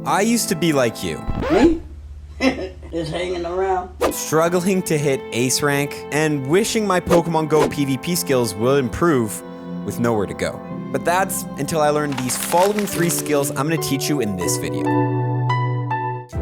I used to be like you. Me? Just hanging around. Struggling to hit ace rank and wishing my Pokemon Go PvP skills will improve with nowhere to go. But that's until I learned these following 3 skills I'm gonna teach you in this video.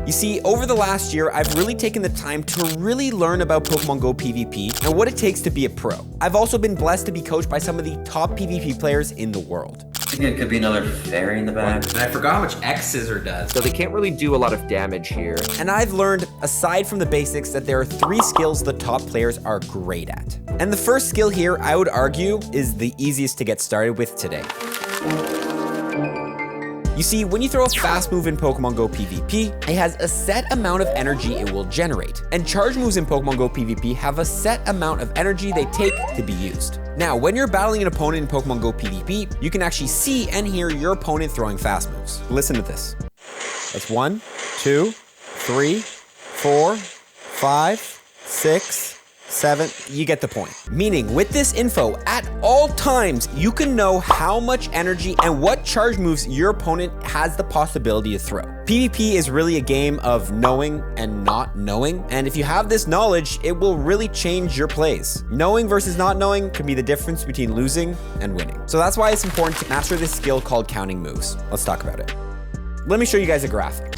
You see, over the last year, I've really taken the time to really learn about Pokemon Go PvP and what it takes to be a pro. I've also been blessed to be coached by some of the top PvP players in the world. I think it could be another fairy in the back. And I forgot how much X Scissor does. So they can't really do a lot of damage here. And I've learned, aside from the basics, that there are 3 skills the top players are great at. And the first skill here, I would argue, is the easiest to get started with today. You see, when you throw a fast move in Pokemon Go PvP, it has a set amount of energy it will generate. And charge moves in Pokemon Go PvP have a set amount of energy they take to be used. Now, when you're battling an opponent in Pokemon Go PvP, you can actually see and hear your opponent throwing fast moves. Listen to this. That's 1, 2, 3, 4, 5, 6, 7, you get the point. Meaning, with this info, at all times, you can know how much energy and what charge moves your opponent has the possibility to throw. PvP is really a game of knowing and not knowing, and if you have this knowledge, it will really change your plays. Knowing versus not knowing could be the difference between losing and winning. So that's why it's important to master this skill called counting moves. Let's talk about it. Let me show you guys a graphic.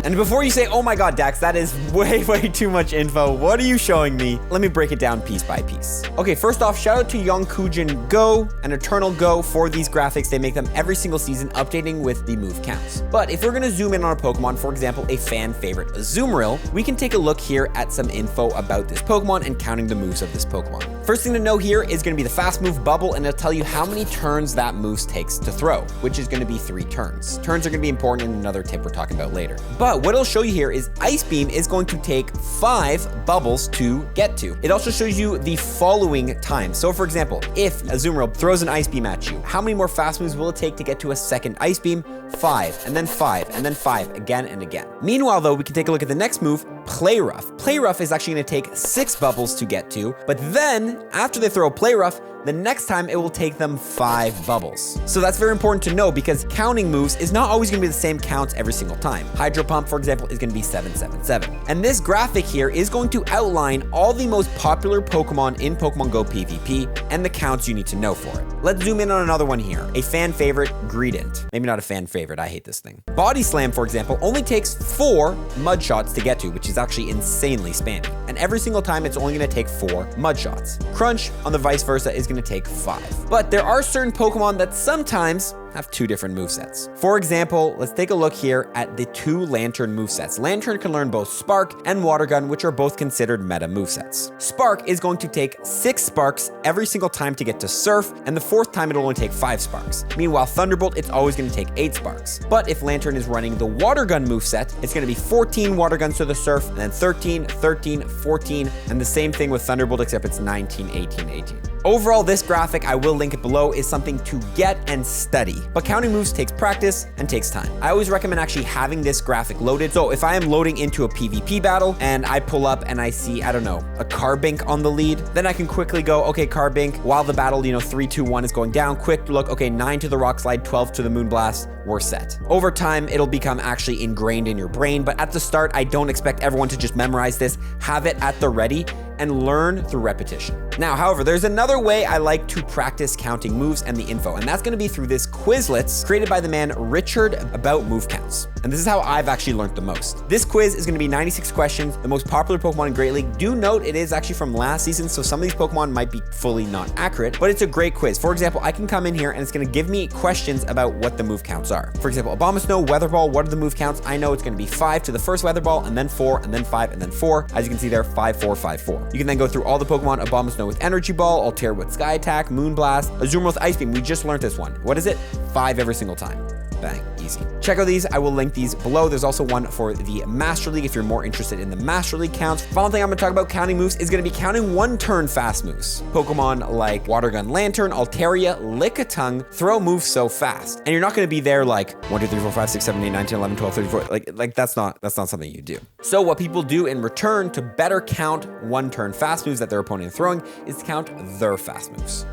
And before you say, oh my God, Dax, that is way too much info. What are you showing me? Let me break it down piece by piece. Okay, first off, shout out to Yonkujin Go and Eternal Go for these graphics. They make them every single season, updating with the move counts. But if we're gonna zoom in on a Pokemon, for example, a fan favorite, Azumarill, we can take a look here at some info about this Pokemon and counting the moves of this Pokemon. First thing to know here is gonna be the fast move Bubble, and it'll tell you how many turns that move takes to throw, which is gonna be 3 turns. Turns are gonna be important in another tip we're talking about later. But what it'll show you here is Ice Beam is going to take 5 bubbles to get to. It also shows you the following time. So for example, if Azumarill throws an Ice Beam at you, how many more fast moves will it take to get to a second Ice Beam? 5, and then 5, and then 5, again and again. Meanwhile though, we can take a look at the next move, Play Rough. Play Rough is actually gonna take 6 bubbles to get to, but then after they throw Play Rough, the next time it will take them 5 bubbles. So that's very important to know because counting moves is not always gonna be the same counts every single time. Hydro Pump, for example, is gonna be 777. And this graphic here is going to outline all the most popular Pokemon in Pokemon Go PvP and the counts you need to know for it. Let's zoom in on another one here. A fan favorite, Greedent. Maybe not a fan favorite, I hate this thing. Body Slam, for example, only takes 4 mud shots to get to, which is actually insanely spammy. And every single time it's only gonna take 4 mud shots. Crunch, on the vice versa, is gonna take 5. But there are certain Pokemon that sometimes have 2 different movesets. For example, let's take a look here at the 2 Lantern movesets. Lantern can learn both Spark and Water Gun, which are both considered meta movesets. Spark is going to take 6 Sparks every single time to get to Surf, and the 4th time it'll only take 5 Sparks. Meanwhile, Thunderbolt, it's always going to take 8 Sparks. But if Lantern is running the Water Gun moveset, it's going to be 14 Water Guns to the Surf, and then 13, 13, 14, and the same thing with Thunderbolt, except it's 19, 18, 18. Overall, this graphic, I will link it below, is something to get and study. But counting moves takes practice and takes time. I always recommend actually having this graphic loaded. So if I am loading into a PvP battle and I pull up and I see, I don't know, a Carbink on the lead, then I can quickly go, okay, Carbink, while the battle, 3, 2, 1 is going down, quick look, okay, 9 to the Rock Slide, 12 to the Moonblast, we're set. Over time, it'll become actually ingrained in your brain, but at the start, I don't expect everyone to just memorize this. Have it at the ready and learn through repetition. Now, however, there's another way I like to practice counting moves and the info, and that's gonna be through this Quizlets created by the man Richard about move counts. And this is how I've actually learned the most. This quiz is gonna be 96 questions, the most popular Pokemon in Great League. Do note it is actually from last season, so some of these Pokemon might be fully not accurate, but it's a great quiz. For example, I can come in here and it's gonna give me questions about what the move counts are. For example, Abomasnow, Weather Ball, what are the move counts? I know it's gonna be 5 to the first Weather Ball, and then 4, and then 5, and then 4. As you can see there, 5, 4, 5, 4. You can then go through all the Pokemon, Abomasnow with Energy Ball, Altair with Sky Attack, Moonblast, Azumarill with Ice Beam. We just learned this one. What is it? 5 every single time. Bang, easy. Check out these, I will link these below. There's also one for the Master League if you're more interested in the Master League counts. Final thing I'm gonna talk about counting moves is gonna be counting 1-turn fast moves. Pokemon like Water Gun Lantern, Altaria, Lickitung throw moves so fast. And you're not gonna be there like 1, 2, 3, 4, 5, 6, 7, 8, 9, 10, 11, 12, 13, 14. Like that's not something you do. So what people do in return to better count 1-turn fast moves that their opponent is throwing is to count their fast moves.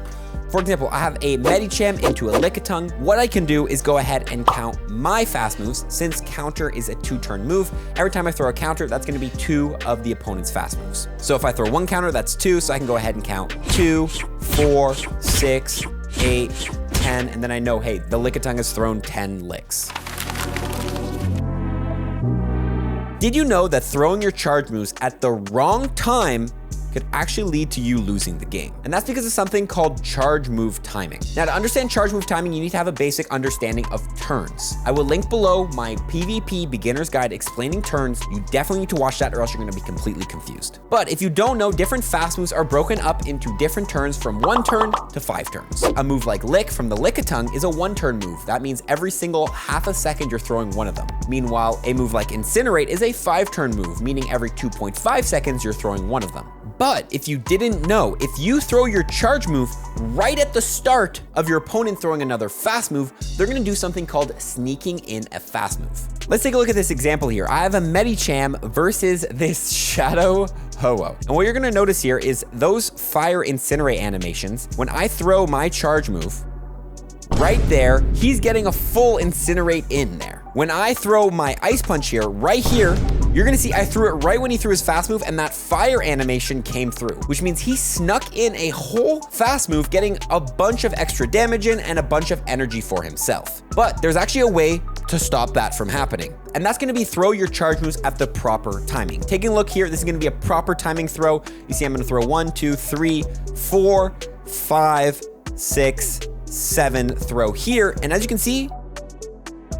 For example, I have a Medicham into a Lickitung. What I can do is go ahead and count my fast moves. Since counter is a 2-turn move, every time I throw a counter, that's gonna be 2 of the opponent's fast moves. So if I throw 1 counter, that's 2, so I can go ahead and count 2, 4, 6, 8, 10, and then I know, hey, the Lickitung has thrown 10 licks. Did you know that throwing your charge moves at the wrong time could actually lead to you losing the game? And that's because of something called charge move timing. Now, to understand charge move timing, you need to have a basic understanding of turns. I will link below my PvP beginner's guide explaining turns. You definitely need to watch that or else you're gonna be completely confused. But if you don't know, different fast moves are broken up into different turns from 1 turn to 5 turns. A move like Lick from the Lickitung is a 1-turn move. That means every single half a second you're throwing one of them. Meanwhile, a move like Incinerate is a 5-turn move, meaning every 2.5 seconds you're throwing one of them. But if you didn't know, if you throw your charge move right at the start of your opponent throwing another fast move, they're gonna do something called sneaking in a fast move. Let's take a look at this example here. I have a Medicham versus this Shadow Ho-Oh. And what you're gonna notice here is those Fire Incinerate animations. When I throw my charge move, right there, he's getting a full Incinerate in there. When I throw my Ice Punch here, right here, you're gonna see I threw it right when he threw his fast move and that fire animation came through, which means he snuck in a whole fast move, getting a bunch of extra damage in and a bunch of energy for himself. But there's actually a way to stop that from happening. And that's gonna be throw your charge moves at the proper timing. Taking a look here, this is gonna be a proper timing throw. You see I'm gonna throw 1, 2, 3, 4, 5, 6, 7 throw here. And as you can see,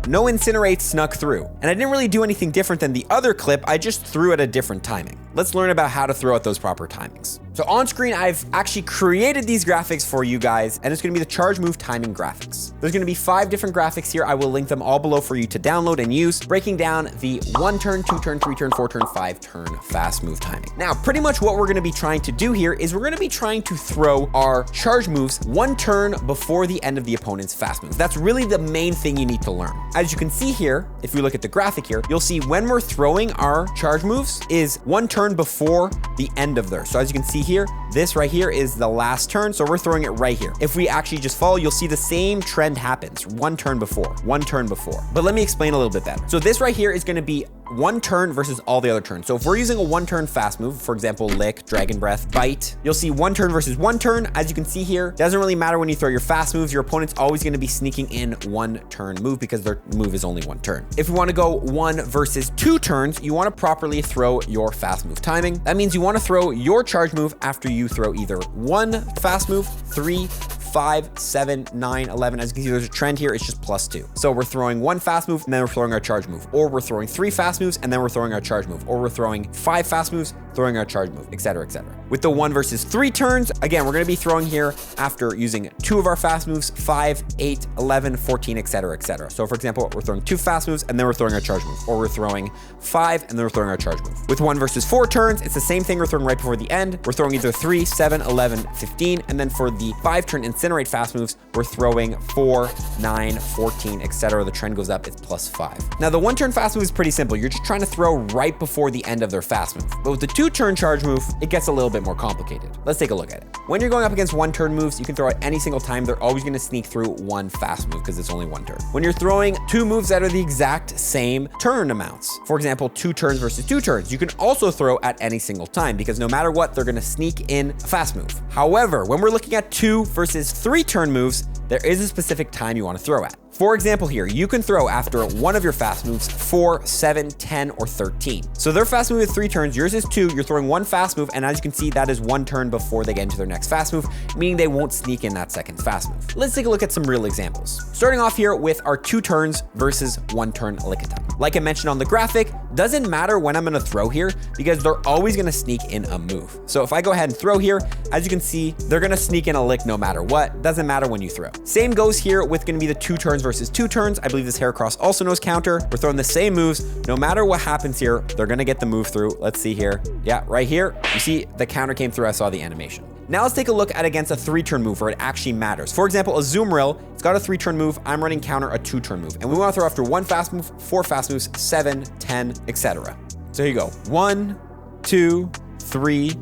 no Incinerate snuck through. And I didn't really do anything different than the other clip, I just threw at a different timing. Let's learn about how to throw at those proper timings. So on screen, I've actually created these graphics for you guys, and it's gonna be the charge move timing graphics. There's gonna be 5 different graphics here. I will link them all below for you to download and use, breaking down the 1-turn, 2-turn, 3-turn, 4-turn, 5-turn fast move timing. Now, pretty much what we're gonna be trying to do here is we're gonna be trying to throw our charge moves 1 turn before the end of the opponent's fast move. That's really the main thing you need to learn. As you can see here, if you look at the graphic here, you'll see when we're throwing our charge moves is 1 turn before the end of theirs. So as you can see here, this right here is the last turn, so we're throwing it right here. If we actually just follow, you'll see the same trend happens. 1 turn before, 1 turn before. But let me explain a little bit better. So this right here is gonna be 1 turn versus all the other turns. So if we're using a 1-turn fast move, for example, Lick, Dragon Breath, Bite, you'll see 1 turn versus 1 turn. As you can see here, doesn't really matter when you throw your fast moves, your opponent's always gonna be sneaking in 1-turn move because their move is only 1 turn. If we wanna go 1 versus 2 turns, you wanna properly throw your fast move timing. That means you wanna throw your charge move after you throw either 1 fast move, 3, 5, 7, 9, 11. As you can see, there's a trend here. It's just +2. So we're throwing 1 fast move and then we're throwing our charge move, or we're throwing 3 fast moves and then we're throwing our charge move, or we're throwing 5 fast moves, throwing our charge move, etc., etc. With the 1 versus 3 turns, again, we're going to be throwing here after using 2 of our fast moves, 5, 8, 11, 14, etc., etc. So for example, we're throwing 2 fast moves and then we're throwing our charge move, or we're throwing 5 and then we're throwing our charge move. With 1 versus 4 turns, it's the same thing. We're throwing right before the end. We're throwing either 3, 7, 11, 15, and then for the 5-turn Incinerate fast moves, we're throwing 4, 9, 14, etc. The trend goes up, it's +5. Now the 1-turn fast move is pretty simple. You're just trying to throw right before the end of their fast move. But with the 2-turn charge move, it gets a little bit more complicated. Let's take a look at it. When you're going up against 1-turn moves, you can throw at any single time. They're always going to sneak through 1 fast move because it's only 1 turn. When you're throwing 2 moves that are the exact same turn amounts, for example, 2 turns versus 2 turns, you can also throw at any single time because no matter what, they're going to sneak in a fast move. However, when we're looking at 2 versus 3-turn moves, there is a specific time you want to throw at. For example here, you can throw after 1 of your fast moves, 4, 7, 10, or 13. So their fast move is 3 turns, yours is 2, you're throwing 1 fast move, and as you can see, that is 1 turn before they get into their next fast move, meaning they won't sneak in that second fast move. Let's take a look at some real examples. Starting off here with our 2 turns versus 1-turn Lickitung. Like I mentioned on the graphic, doesn't matter when I'm gonna throw here because they're always gonna sneak in a move. So if I go ahead and throw here, as you can see, they're gonna sneak in a lick no matter what, doesn't matter when you throw. Same goes here with gonna be the 2 turns versus 2 turns. I believe this Heracross also knows counter. We're throwing the same moves. No matter what happens here, they're gonna get the move through. Let's see here. Yeah, right here, you see the counter came through. I saw the animation. Now let's take a look at against a 3-turn move where it actually matters. For example, a Zoomrill, it's got a 3-turn move. I'm running counter a 2-turn move. And we wanna throw after 1 fast move, 4 fast moves, 7, 10, etc. So here you go. 1, 2, 3,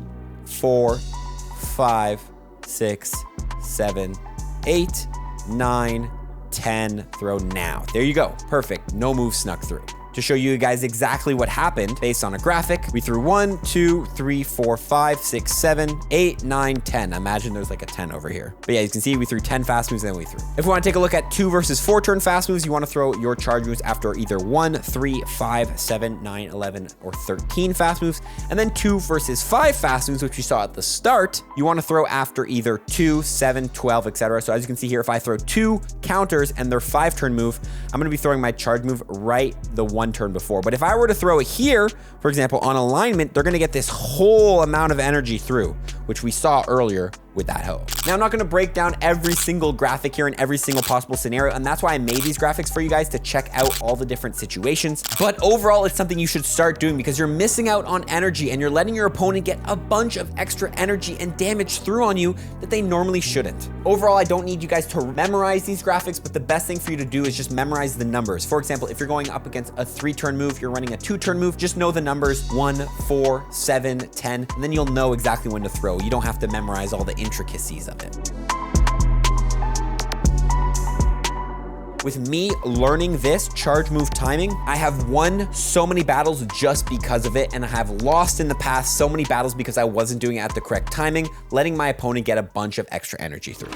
4, 5, 6, 7, 8, 9, 10, throw now. There you go. Perfect. No move snuck through. To show you guys exactly what happened based on a graphic, we threw 1, 2, 3, 4, 5, 6, 7, 8, 9, 10. Imagine there's like a 10 over here. But yeah, you can see we threw 10 fast moves and then we threw. If we want to take a look at 2 versus 4 turn fast moves, you want to throw your charge moves after either 1, 3, 5, 7, 9, 11, or 13 fast moves. And then 2 versus 5 fast moves, which we saw at the start, you want to throw after either 2, 7, 12, etc. So as you can see here, if I throw 2 counters and their 5 turn move, I'm going to be throwing my charge move right the 1 turn before. But if I were to throw it here, for example, on alignment, they're going to get this whole amount of energy through, which we saw earlier with that hoe. Now, I'm not going to break down every single graphic here in every single possible scenario, and that's why I made these graphics for you guys to check out all the different situations. But overall, it's something you should start doing because you're missing out on energy and you're letting your opponent get a bunch of extra energy and damage through on you that they normally shouldn't. Overall, I don't need you guys to memorize these graphics, but the best thing for you to do is just memorize the numbers. For example, if you're going up against a 3-turn move, you're running a 2-turn move, just know the numbers 1, 4, 7, 10, and then you'll know exactly when to throw. You don't have to memorize all the intricacies of it. With me learning this charge move timing, I have won so many battles just because of it, and I have lost in the past so many battles because I wasn't doing it at the correct timing, letting my opponent get a bunch of extra energy through.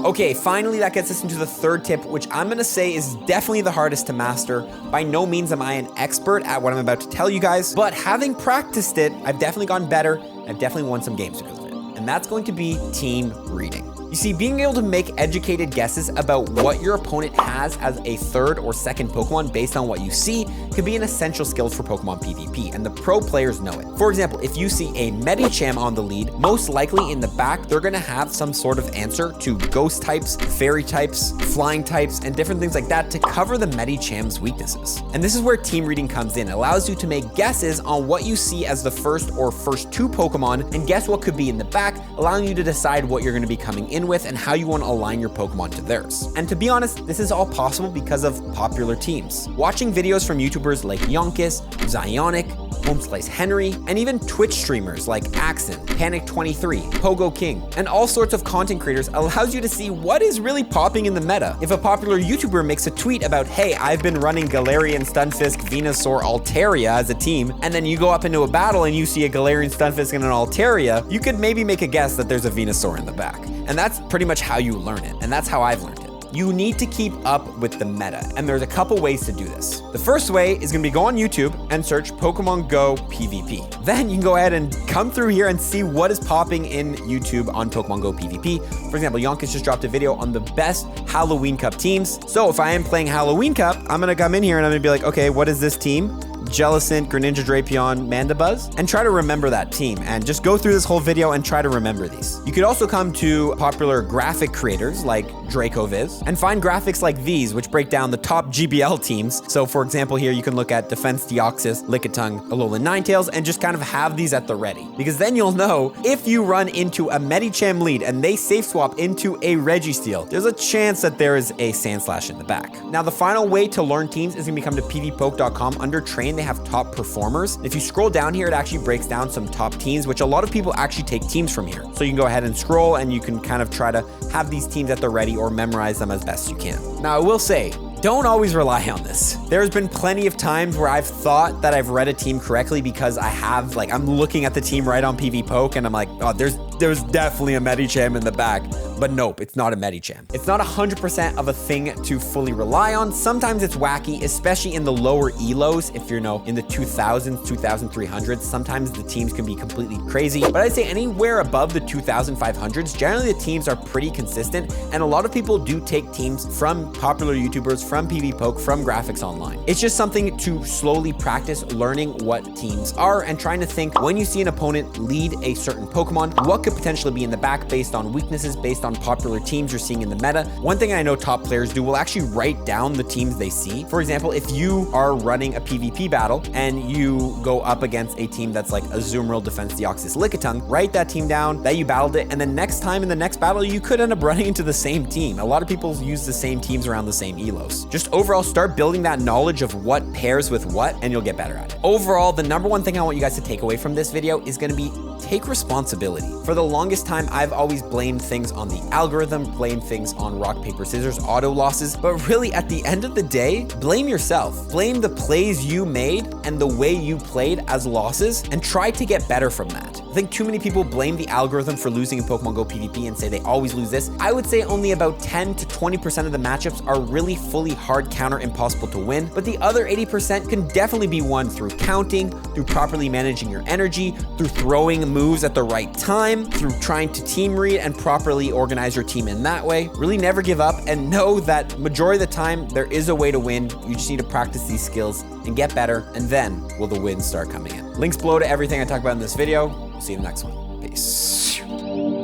Okay, finally, that gets us into the third tip, which I'm gonna say is definitely the hardest to master. By no means am I an expert at what I'm about to tell you guys, but having practiced it, I've definitely gotten better. I've definitely won some games because of it. And that's going to be team reading. You see, being able to make educated guesses about what your opponent has as a 3rd or 2nd Pokemon based on what you see could be an essential skill for Pokemon PvP, and the pro players know it. For example, if you see a Medicham on the lead, most likely in the back, they're gonna have some sort of answer to ghost types, fairy types, flying types, and different things like that to cover the Medicham's weaknesses. And this is where team reading comes in. It allows you to make guesses on what you see as the first 2 Pokemon and guess what could be in the back, allowing you to decide what you're gonna be coming in with and how you want to align your Pokemon to theirs. And to be honest, this is all possible because of popular teams. Watching videos from YouTubers like Yonkis, Zionic, Homeslice Henry, and even Twitch streamers like Axon, Panic23, Pogo King, and all sorts of content creators allows you to see what is really popping in the meta. If a popular YouTuber makes a tweet about, hey, I've been running Galarian, Stunfisk, Venusaur, Altaria as a team, and then you go up into a battle and you see a Galarian, Stunfisk, and an Altaria, you could maybe make a guess that there's a Venusaur in the back. And that's pretty much how you learn it, and that's how I've learned it. You need to keep up with the meta, and there's a couple ways to do this. The first way is gonna be go on YouTube and search Pokemon Go PvP. Then you can go ahead and come through here and see what is popping in YouTube on Pokemon Go PvP. For example, Yonkis just dropped a video on the best Halloween Cup teams. So if I am playing Halloween Cup, I'm gonna come in here and I'm gonna be like, okay, what is this team? Jellicent, Greninja, Drapion, Mandibuzz, and try to remember that team and just go through this whole video and try to remember these. You could also come to popular graphic creators like DracoViz and find graphics like these, which break down the top GBL teams. So for example, here you can look at Defense Deoxys, Lickitung, Alolan Ninetales, and just kind of have these at the ready. Because then you'll know if you run into a Medicham lead and they safe swap into a Registeel, there's a chance that there is a Sandslash in the back. Now, the final way to learn teams is gonna become to pvpoke.com. Under train, they have top performers. If you scroll down here, it actually breaks down some top teams, which a lot of people actually take teams from here. So you can go ahead and scroll and you can kind of try to have these teams at the ready or memorize them as best you can. Now, I will say, don't always rely on this. There's been plenty of times where I've thought that I've read a team correctly because I'm looking at the team right on PvPoke and I'm like, oh, there's definitely a Medicham in the back. But nope, it's not a Medicham. It's not 100% of a thing to fully rely on. Sometimes it's wacky, especially in the lower elos. If you're in the 2000s, 2300s, sometimes the teams can be completely crazy. But I'd say anywhere above the 2500s, generally the teams are pretty consistent. And a lot of people do take teams from popular YouTubers, from PvPoke, from graphics online. It's just something to slowly practice learning what teams are and trying to think when you see an opponent lead a certain Pokemon, what could potentially be in the back based on weaknesses, based on on popular teams you're seeing in the meta. One thing I know top players do will actually write down the teams they see. For example, if you are running a PvP battle and you go up against a team that's like Azumarill Defense Deoxys Lickitung, write that team down, that you battled it, and then next time in the next battle, you could end up running into the same team. A lot of people use the same teams around the same elos. Just overall, start building that knowledge of what pairs with what, and you'll get better at it. Overall, the number one thing I want you guys to take away from this video is gonna be take responsibility. For the longest time, I've always blamed things on the algorithm, blamed things on rock, paper, scissors, auto losses, but really at the end of the day, blame yourself. Blame the plays you made and the way you played as losses and try to get better from that. I think too many people blame the algorithm for losing in Pokemon Go PvP and say they always lose this. I would say only about 10 to 20% of the matchups are really fully hard counter impossible to win, but the other 80% can definitely be won through counting, through properly managing your energy, through throwing moves at the right time, through trying to team read and properly organize your team in that way. Really never give up and know that majority of the time there is a way to win. You just need to practice these skills and get better, and then will the wins start coming in. Links below to everything I talk about in this video. See you in the next one. Peace.